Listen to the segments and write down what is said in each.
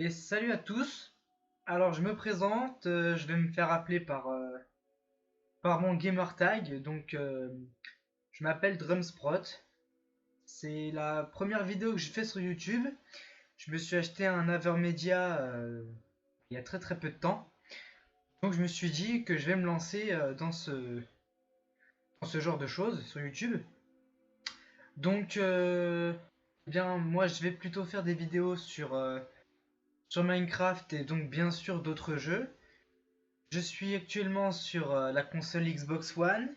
Et salut à tous. Alors je me présente, je vais me faire appeler par mon gamer tag. Je m'appelle Drumsprot. C'est la première vidéo que je fais sur YouTube. Je me suis acheté un Avermedia il y a très peu de temps. Donc je me suis dit que je vais me lancer dans ce genre de choses sur YouTube. Eh bien moi je vais plutôt faire des vidéos sur Minecraft et donc bien sûr d'autres jeux. Je suis actuellement sur la console Xbox One,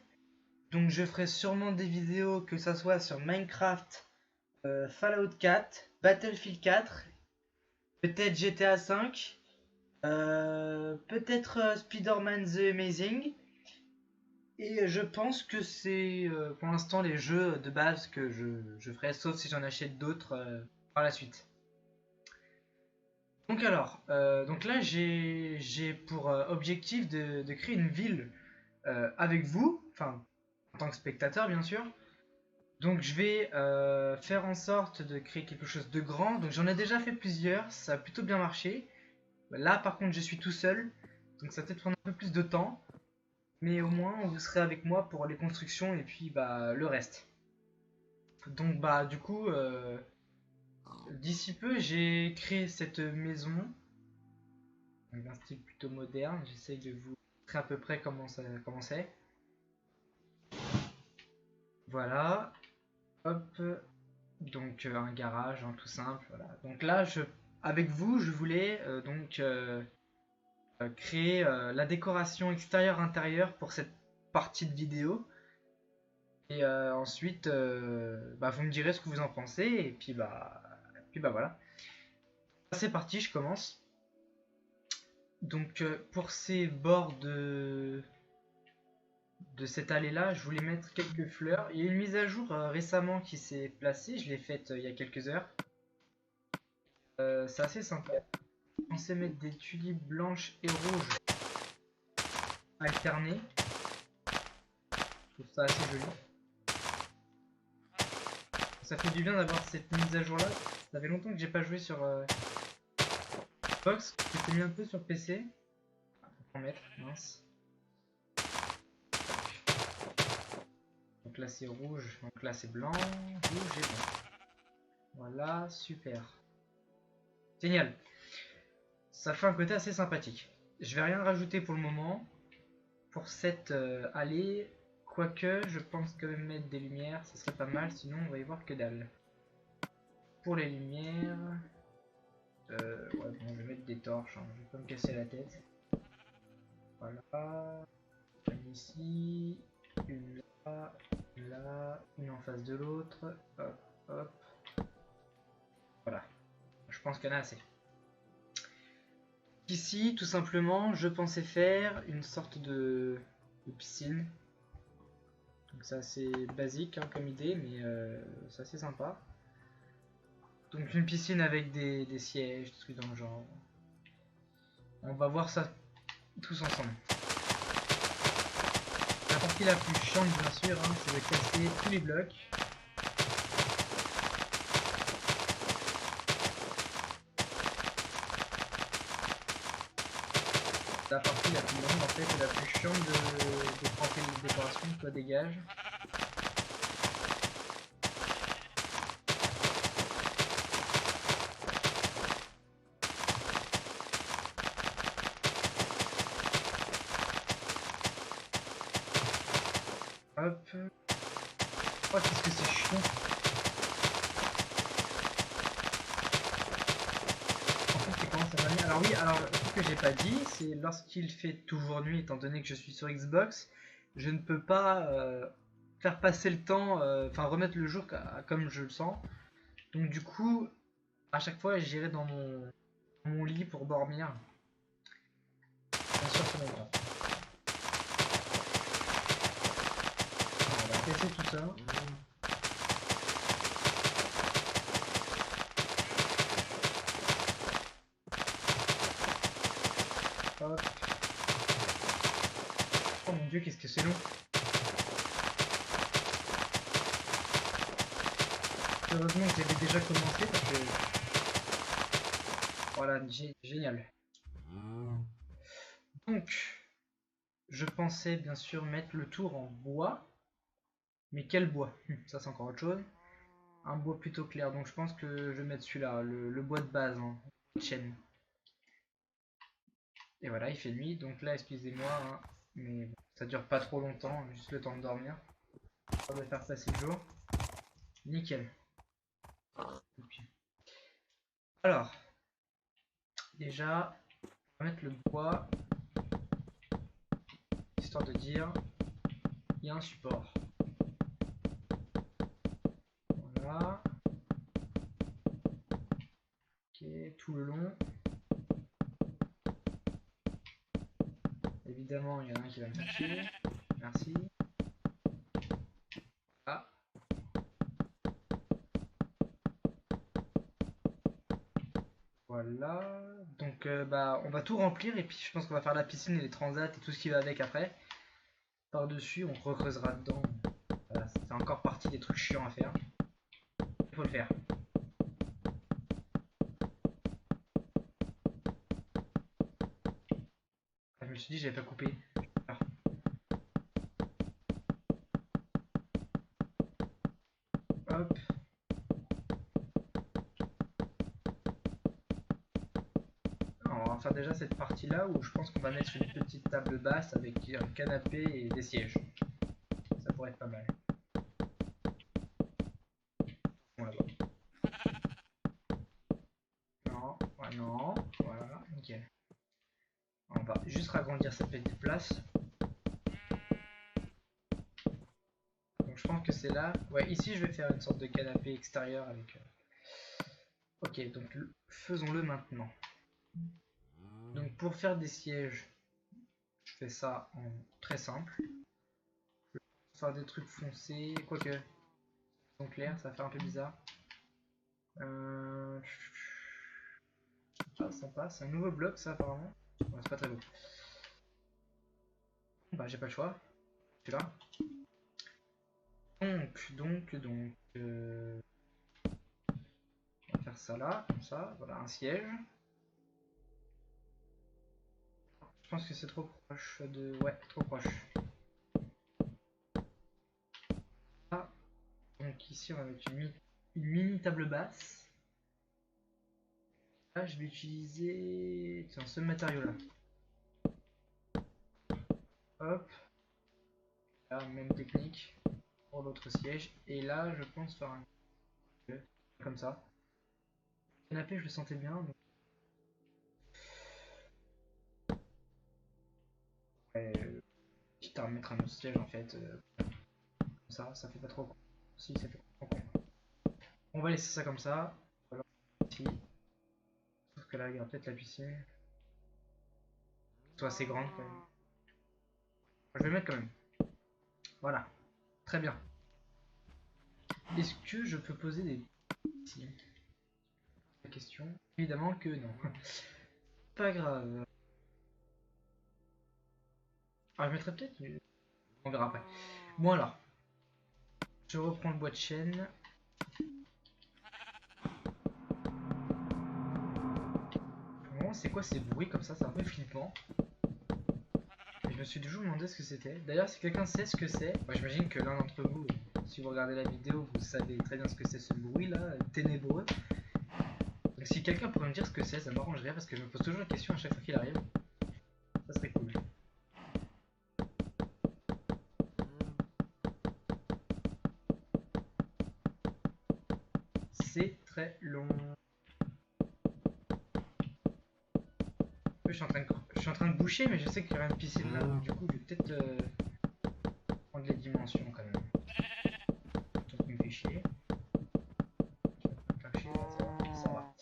donc je ferai sûrement des vidéos que ça soit sur Minecraft, Fallout 4, Battlefield 4, peut-être GTA 5, peut-être Spider-Man The Amazing. Et je pense que c'est pour l'instant les jeux de base que je ferai, sauf si j'en achète d'autres par la suite. Donc là j'ai pour objectif de créer une ville avec vous, enfin en tant que spectateur bien sûr. Donc je vais faire en sorte de créer quelque chose de grand. Donc j'en ai déjà fait plusieurs, ça a plutôt bien marché. Là par contre je suis tout seul, donc ça va peut-être prendre un peu plus de temps. Mais au moins vous serez avec moi pour les constructions et puis le reste. Donc du coup d'ici peu j'ai créé cette maison. Donc un style plutôt moderne, j'essaye de vous montrer à peu près comment c'est. Voilà, hop, donc un garage tout simple. Voilà. Donc là, avec vous, je voulais créer la décoration extérieure-intérieure pour cette partie de vidéo. Et ensuite, vous me direz ce que vous en pensez. Et puis voilà. C'est parti, je commence. Donc pour ces bords de cette allée là, je voulais mettre quelques fleurs. Il y a une mise à jour récemment qui s'est placée, je l'ai faite il y a quelques heures. C'est assez sympa. Je pensais mettre des tulipes blanches et rouges alternées. Je trouve ça assez joli. Ça fait du bien d'avoir cette mise à jour là. Ça fait longtemps que j'ai pas joué sur Xbox. J'étais mis un peu sur PC. Faut en mettre, mince. Donc là c'est rouge, donc là c'est blanc, rouge et blanc. Voilà, super. Génial. Ça fait un côté assez sympathique. Je vais rien rajouter pour le moment. Pour cette allée, quoique je pense quand même mettre des lumières, ça serait pas mal, sinon on va y voir que dalle. Pour les lumières, je vais mettre des torches, hein. Je vais pas me casser la tête. Voilà, une ici, une là, une en face de l'autre, hop, hop. Voilà, je pense qu'il y en a assez. Ici, tout simplement, je pensais faire une sorte de piscine. Donc c'est assez basique comme idée, mais c'est assez sympa. Donc une piscine avec des sièges, des trucs dans le genre. On va voir ça tous ensemble. La partie la plus chiante bien sûr, c'est de casser tous les blocs. La partie la plus longue en fait et la plus chiante de tremper les décorations, toi dégage. Hop. Oh qu'est-ce que c'est chiant. En fait c'est comment ça va venir. Alors oui, alors ce que j'ai pas dit, c'est lorsqu'il fait toujours nuit, étant donné que je suis sur Xbox, je ne peux pas faire passer le temps, remettre le jour comme je le sens. Donc du coup, à chaque fois j'irai dans mon lit pour dormir. Bien sûr c'est mon grand. On va casser tout ça. Hop. Oh mon dieu, qu'est-ce que c'est long. Heureusement que j'avais déjà commencé parce que Voilà, génial. Donc, je pensais bien sûr mettre le tour en bois. Mais quel bois? Ça c'est encore autre chose. Un bois plutôt clair, donc je pense que je vais mettre celui-là, le bois de base, hein, de chêne. Et voilà, il fait nuit, donc là excusez-moi, hein, mais bon, ça dure pas trop longtemps, juste le temps de dormir. On va faire passer le jour. Nickel. Alors, déjà, on va mettre le bois, histoire de dire, il y a un support. Voilà. Ok, tout le long. Évidemment, il y en a un qui va me faire chier. Merci. Ah. Voilà. Donc, bah, on va tout remplir et puis je pense qu'on va faire la piscine et les transats et tout ce qui va avec après. Par-dessus, on recreusera dedans. Voilà, c'est encore partie des trucs chiants à faire. Il faut le faire. Ah, je me suis dit, j'avais pas coupé. Ah. Hop. Alors, on va faire déjà cette partie-là où je pense qu'on va mettre une petite table basse avec un canapé et des sièges. Ça pourrait être pas mal. Bon, là-bas. Non, ouais, non. Voilà, nickel. On va juste ragrandir cette petite place. Donc je pense que c'est là. Ouais, ici je vais faire une sorte de canapé extérieur avec... Ok, donc faisons-le maintenant. Donc pour faire des sièges, je fais ça en très simple. Je vais faire des trucs foncés, quoique, sont clairs, ça va faire un peu bizarre. Ah, sympa, c'est un nouveau bloc ça apparemment. Ouais, c'est pas très beau. Bah j'ai pas le choix. Celui-là. Donc, on va faire ça là, comme ça, voilà, un siège. Je pense que c'est trop proche de... Ouais, trop proche. Ah, donc ici on va mettre une mini table basse. Là je vais utiliser... Tiens, ce matériau là. Hop. Là, même technique pour l'autre siège. Et là je pense faire un... Comme ça. Le canapé je le sentais bien. Donc... Ouais, quitte à remettre un autre siège en fait. Comme ça fait pas trop con. Si, ça fait trop con. On va laisser ça comme ça. Alors, ici. Sauf que là, il y aura peut-être la piscine. Soit assez grande quand même. Je vais le mettre quand même. Voilà. Très bien. Est-ce que je peux poser des... Si. La question. Évidemment que non. Pas grave. Ah, je mettrai peut-être... On verra après. Bon alors. Je reprends le bois de chêne. C'est quoi ces bruits comme ça? C'est un peu flippant. Je me suis toujours demandé ce que c'était. D'ailleurs, si quelqu'un sait ce que c'est, bah, j'imagine que l'un d'entre vous, si vous regardez la vidéo, vous savez très bien ce que c'est ce bruit là, ténébreux. Donc si quelqu'un pourrait me dire ce que c'est, ça m'arrangerait parce que je me pose toujours la question à chaque fois qu'il arrive. Ça serait cool. C'est très long. Je suis en train de boucher, mais je sais qu'il y aura une piscine là, donc du coup je vais peut-être prendre les dimensions quand même. Donc il me fait chier. Ça va.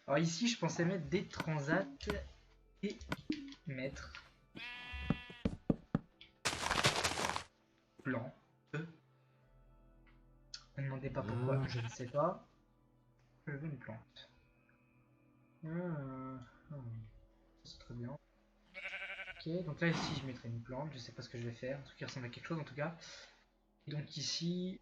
Alors ici je pensais mettre des transats et mettre plan. Ne me demandez pas pourquoi, je ne sais pas. Je veux une plante. C'est très bien. Ok, donc là ici je mettrai une plante, je sais pas ce que je vais faire, un truc qui ressemble à quelque chose en tout cas. Et donc ici...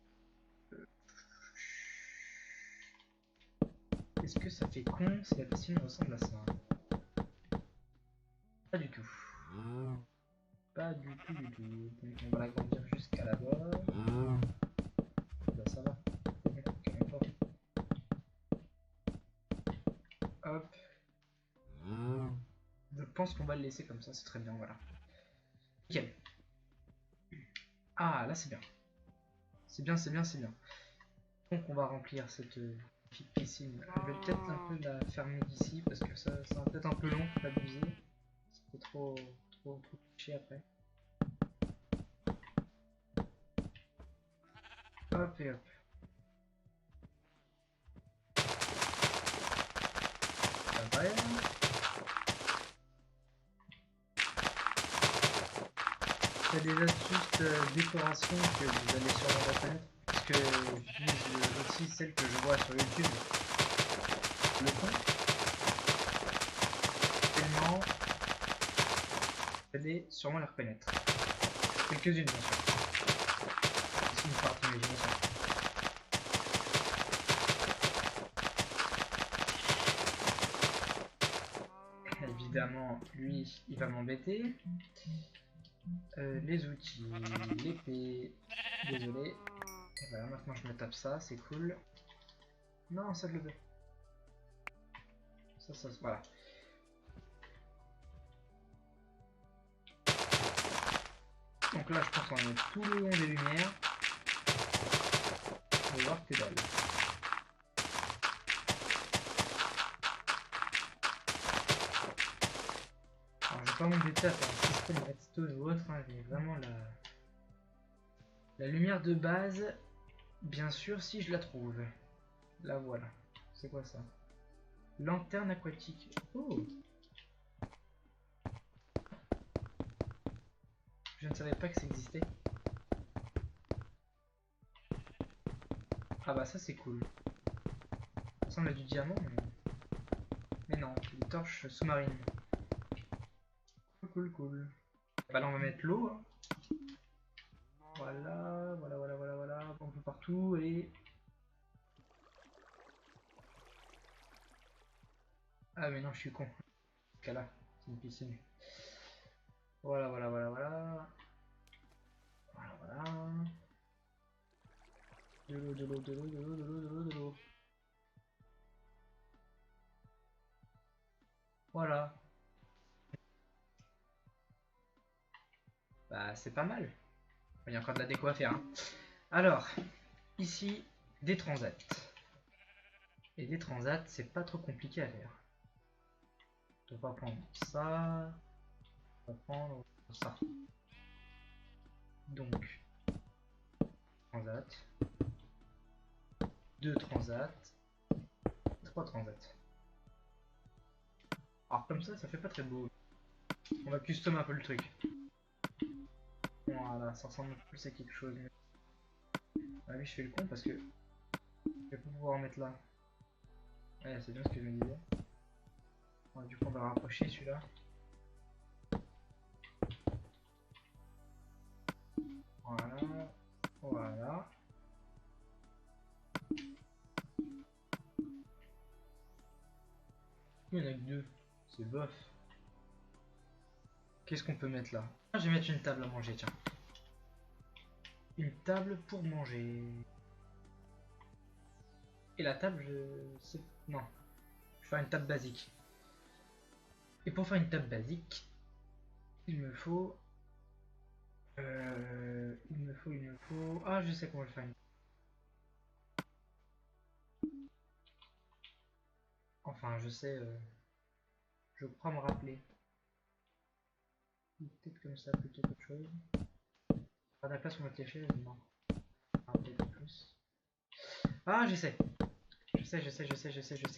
Est-ce que ça fait con si la piscine ressemble à ça? Pas du tout. Pas du tout, du tout. Donc on va l'agrandir jusqu'à là-bas. Bah ça va. C'est bon, calme-toi. Hop. Je pense qu'on va le laisser comme ça, c'est très bien, voilà. Nickel. Ah, là c'est bien. C'est bien, c'est bien, c'est bien. Donc on va remplir cette petite piscine. Je vais peut-être un peu la fermer d'ici parce que ça va peut-être un peu long pour l'abuser. C'est trop cliché après. Hop et hop. Ça va. Il y a des astuces décoration que vous allez sûrement reconnaître. Parce que j'utilise aussi celles que je vois sur YouTube. Le fond. Tellement. Vous allez sûrement les reconnaître. Quelques-unes bien sûr. C'est une partie d'imagination. Évidemment, lui, il va m'embêter. Les outils, l'épée, désolé. Et voilà, maintenant je me tape ça, c'est cool. Non, ça de le ça, voilà. Donc là, je pense qu'on est tout le long des lumières. On va voir que dalle. Alors, je vais pas m'embêter à faire un système redstone ou autre, hein, mais vraiment la lumière de base, bien sûr, si je la trouve. Là, voilà. C'est quoi ça? Lanterne aquatique. Oh! Je ne savais pas que ça existait. Ah bah ça c'est cool. Ça ressemble à du diamant, mais non, une torche sous-marine. Cool, cool. Bah là on va mettre l'eau. Hein. Voilà, voilà. Un peu partout et... Ah mais non, je suis con. Là, c'est une piscine. Voilà. Voilà. De l'eau. Voilà. Bah c'est pas mal. Il y a encore de la déco à faire. Hein. Alors, ici, des transats. Et des transats, c'est pas trop compliqué à faire. On va prendre ça. On va prendre ça. Donc, transat. 2 transats. 3 transats. Alors comme ça fait pas très beau. On va custom un peu le truc. Voilà, ça ressemble plus à quelque chose. Ah oui, je fais le con parce que je vais pas pouvoir en mettre là. Ouais, c'est bien ce que je me disais. Ouais, du coup, on va rapprocher celui-là. Voilà. Il y en a que 2. C'est bof. Qu'est-ce qu'on peut mettre là? Je vais mettre une table à manger, tiens. Une table pour manger. Et la table, non. Je vais faire une table basique. Et pour faire une table basique, il me faut... Ah, je sais comment le faire. Enfin, je sais... Je crois me rappeler. Peut-être comme ça, plutôt qu'autre chose. Pas de la place pour mettre les chaises, non. Ah, peut-être plus. Ah, je sais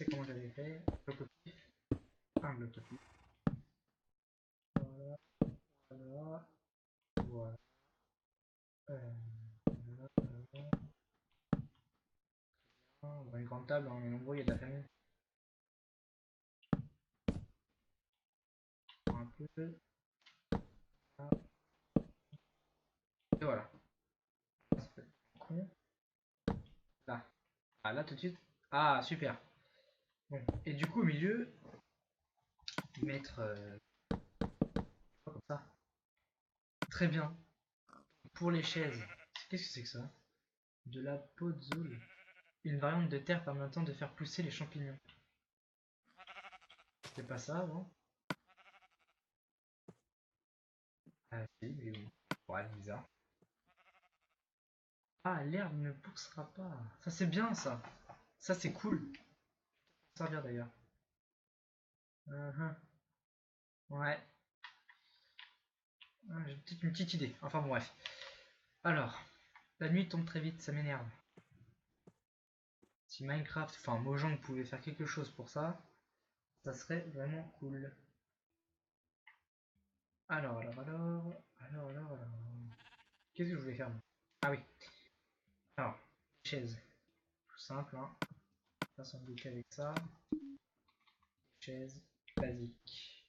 comment j'avais fait. Blocotif. Un blocotif. Voilà. Voilà. Voilà. Voilà. On va une grande table, on est nombreux, il y a de la famille. Un peu. Ah. Et voilà. Ça fait con. Là. Ah, là tout de suite. Ah, super. Bon, et du coup au milieu, mettre comme ça. Très bien. Pour les chaises, qu'est-ce que c'est que ça? De la podzol. Une variante de terre permettant de faire pousser les champignons. C'était pas ça avant? Ah si, mais oui. Ouais, bizarre. Ah, l'herbe ne poussera pas. Ça c'est bien ça. Ça c'est cool. Ça servir d'ailleurs. Ouais. J'ai une petite idée. Enfin bon, bref. Alors, la nuit tombe très vite, ça m'énerve. Si Minecraft, enfin Mojang pouvait faire quelque chose pour ça, ça serait vraiment cool. Alors. Qu'est-ce que je voulais faire moi? Ah oui. Alors, chaise. Tout simple, hein. Pas s'embêter avec ça. Chaise basique.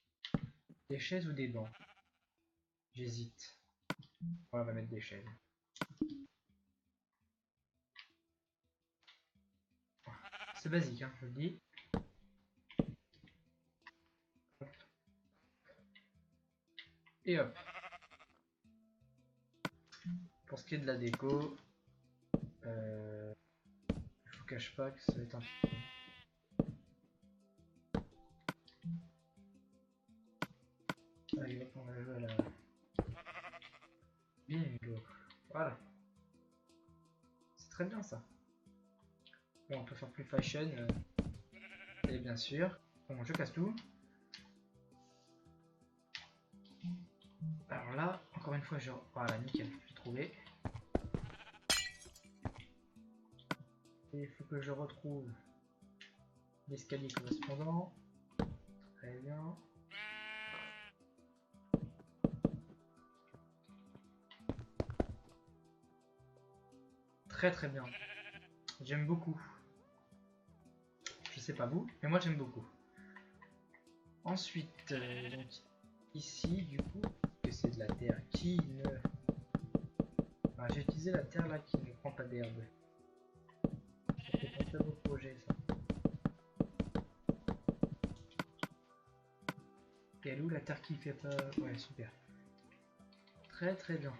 Des chaises ou des bancs? J'hésite. On va mettre des chaises. C'est basique, hein, je le dis. Hop. Et hop. Pour ce qui est de la déco, je vous cache pas que ça va être un peu... Allez hop, on va jouer à la... Bingo. Voilà. C'est très bien ça. Bon, on peut faire plus fashion. Et bien sûr. Bon, je casse tout. Alors là, encore une fois, je... Voilà, nickel, j'ai trouvé. Et il faut que je retrouve l'escalier correspondant. Très bien. Très très bien. J'aime beaucoup. Je sais pas vous, mais moi j'aime beaucoup. Ensuite, donc ici, du coup, que c'est de la terre qui ne... Enfin, j'ai utilisé la terre là qui ne prend pas d'herbe. C'est un très beau projet ça. Et elle où la terre qui fait pas... Ouais, super. Très très bien.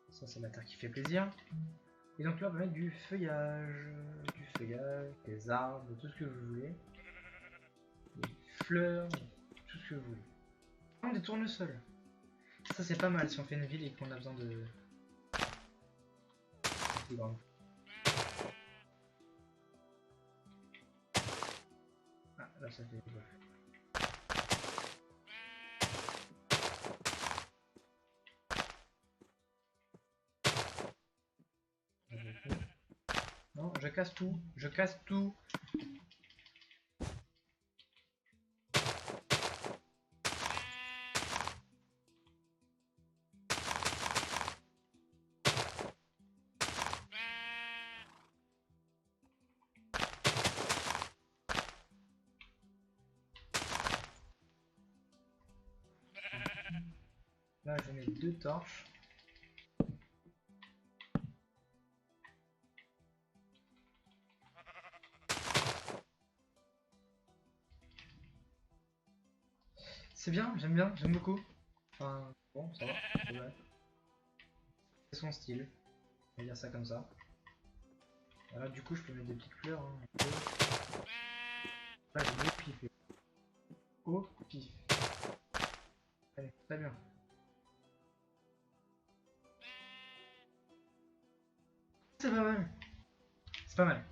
Ça c'est la terre qui fait plaisir. Et donc là on va mettre du feuillage, des arbres, tout ce que vous voulez. Des fleurs, tout ce que vous voulez. Oh, des tournesols. Ça c'est pas mal si on fait une ville et qu'on a besoin de... Ah, là ça fait... Non, je casse tout, je casse tout. Là je mets 2 torches. C'est bien, j'aime beaucoup. Enfin, bon, ça va, c'est son style. On va dire ça comme ça. Voilà, du coup, je peux mettre des petites fleurs. Hein, là, j'ai au pif. Au pif. Allez, très bien. C'est pas mal. C'est pas mal.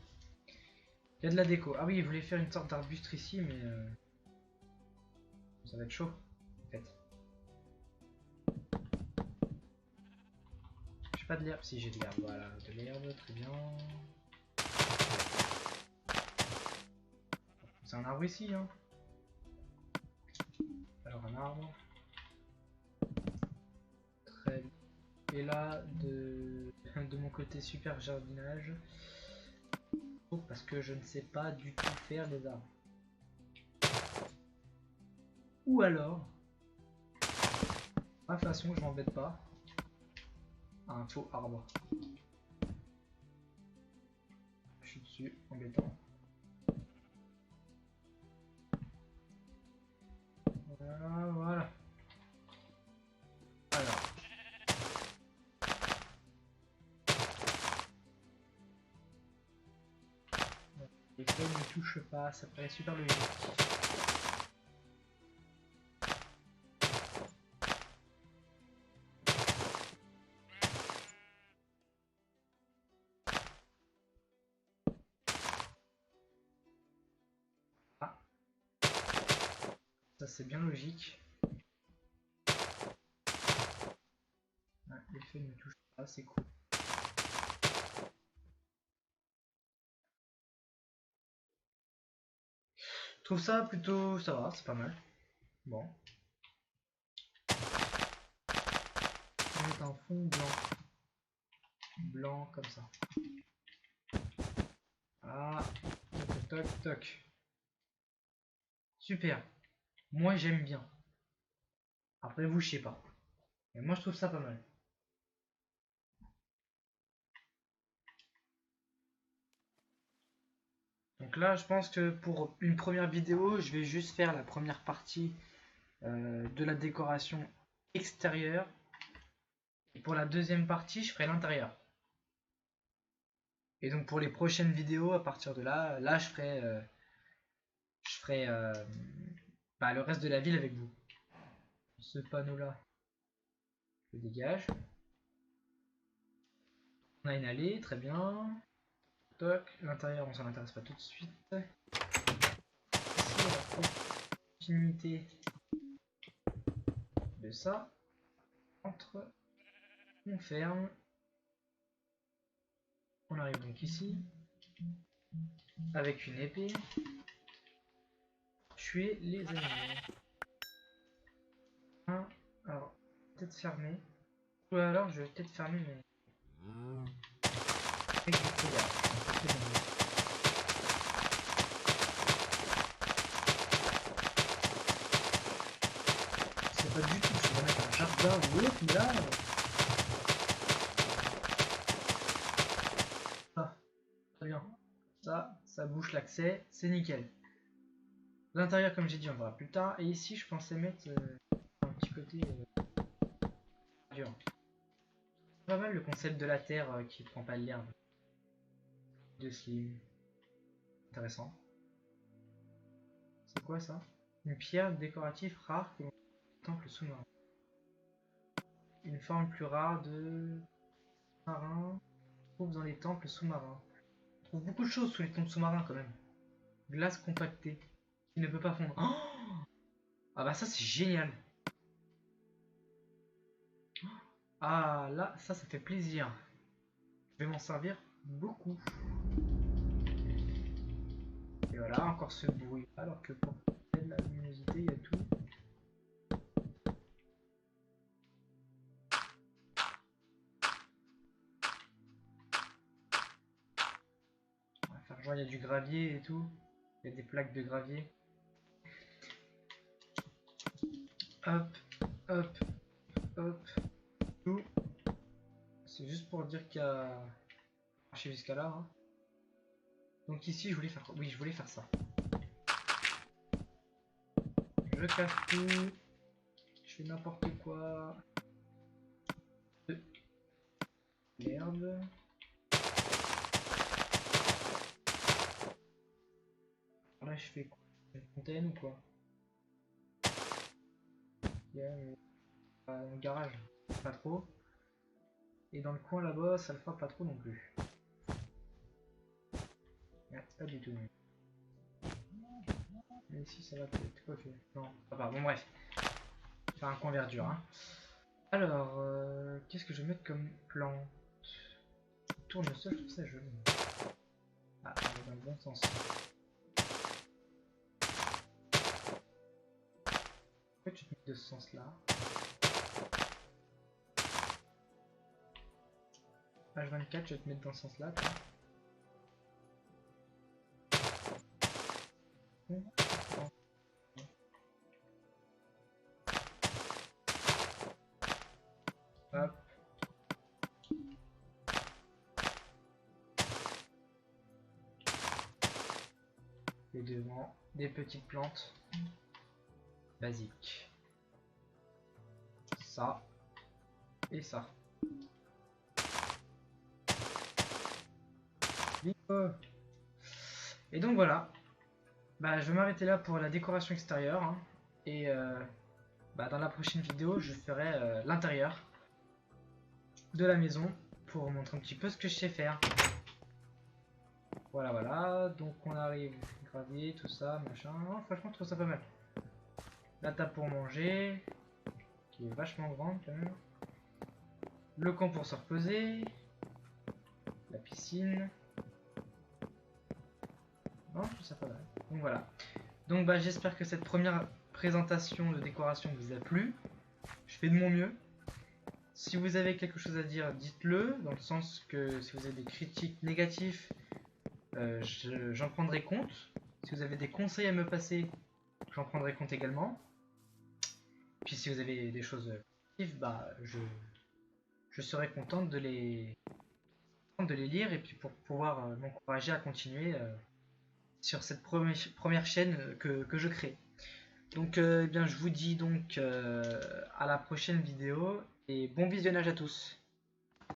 Il y a de la déco. Ah oui, il voulait faire une sorte d'arbuste ici, mais ça va être chaud, en fait. J'ai pas de l'herbe. Si, j'ai de l'herbe. Voilà, de l'herbe, très bien. C'est un arbre ici, hein. Alors, un arbre. Très bien. Et là, de mon côté, super jardinage. Parce que je ne sais pas du tout faire les arbres. Ou alors, De toute façon, je m'embête pas. Un faux arbre. Je suis dessus, embêtant. Voilà, voilà. Alors. Les feuilles ne touchent pas, ça paraît super logique. Ah. Ça c'est bien logique. Ouais, les feuilles ne touchent pas, c'est cool. Je trouve ça plutôt... ça va, c'est pas mal. Bon. On va mettre un fond blanc. Blanc comme ça. Ah, toc toc toc. Super. Moi j'aime bien. Après vous, je sais pas. Mais moi je trouve ça pas mal. Donc là, je pense que pour une première vidéo, je vais juste faire la première partie de la décoration extérieure. Et pour la deuxième partie, je ferai l'intérieur. Et donc pour les prochaines vidéos, à partir de là, je ferai bah, le reste de la ville avec vous. Ce panneau-là, je le dégage. On a une allée, très bien. Toc, l'intérieur, on s'en intéresse pas tout de suite. Ici, on a la continuité de ça. Entre, on ferme. On arrive donc ici, avec une épée. Tuer les animaux. Alors, peut-être fermer. Ou alors, je vais peut-être fermer mes... Avec du foulard. C'est pas du tout, je vais mettre un jardin ou autre, mais là... Ah, très bien. Ça bouche l'accès, c'est nickel. L'intérieur, comme j'ai dit, on verra plus tard. Et ici, je pensais mettre un petit côté dur. Pas mal le concept de la terre qui prend pas l'herbe. De slim. Intéressant. C'est quoi ça? Une pierre décorative rare que l'on temple sous-marin. Une forme plus rare de marin trouve dans les temples sous-marins. On trouve beaucoup de choses sous les temples sous-marins quand même. Glace compactée qui ne peut pas fondre. Oh, ah bah ça c'est génial. Ah là, ça fait plaisir. Je vais m'en servir beaucoup. Et voilà, encore ce bruit. Alors que pour la luminosité, il y a tout. On va faire genre il y a du gravier et tout. Il y a des plaques de gravier. Hop, hop, hop, tout. C'est juste pour dire qu'il y a marché jusqu'à là. Hein. Donc ici, je voulais faire quoi? Oui, je voulais faire ça. Je casse tout. Je fais n'importe quoi. Merde. Là, je fais quoi? Une fontaine ou quoi? Il y a un garage, pas trop. Et dans le coin là-bas, ça le fera pas trop non plus. Ouais, pas du tout. Mais ici, ça va peut-être. Quoi que... Non, pas. Bon, bref. Faire un coin verdure. Hein. Alors, qu'est-ce que je vais mettre comme plante? Tournesol, je trouve ça joli. Ah, on est dans le bon sens. Pourquoi tu te mets de ce sens-là? H24, je vais te mettre dans ce sens-là. Et devant, des petites plantes basiques. Ça et ça. Bingo. Et donc voilà. Bah, je vais m'arrêter là pour la décoration extérieure. Hein. Et bah, dans la prochaine vidéo, je ferai l'intérieur de la maison pour vous montrer un petit peu ce que je sais faire. Voilà, voilà. Donc on arrive, gravier, tout ça, machin. Oh, franchement, je trouve ça pas mal. La table pour manger, qui est vachement grande quand même. Le camp pour se reposer. La piscine. Non, je trouve ça pas mal. Donc voilà. Donc bah j'espère que cette première présentation de décoration vous a plu. Je fais de mon mieux. Si vous avez quelque chose à dire, dites-le, dans le sens que si vous avez des critiques négatives, j'en prendrai compte. Si vous avez des conseils à me passer, j'en prendrai compte également. Puis si vous avez des choses positives, bah je serai contente de les lire et puis pour pouvoir m'encourager à continuer sur cette première chaîne que je crée. Donc eh bien, je vous dis donc à la prochaine vidéo et bon visionnage à tous.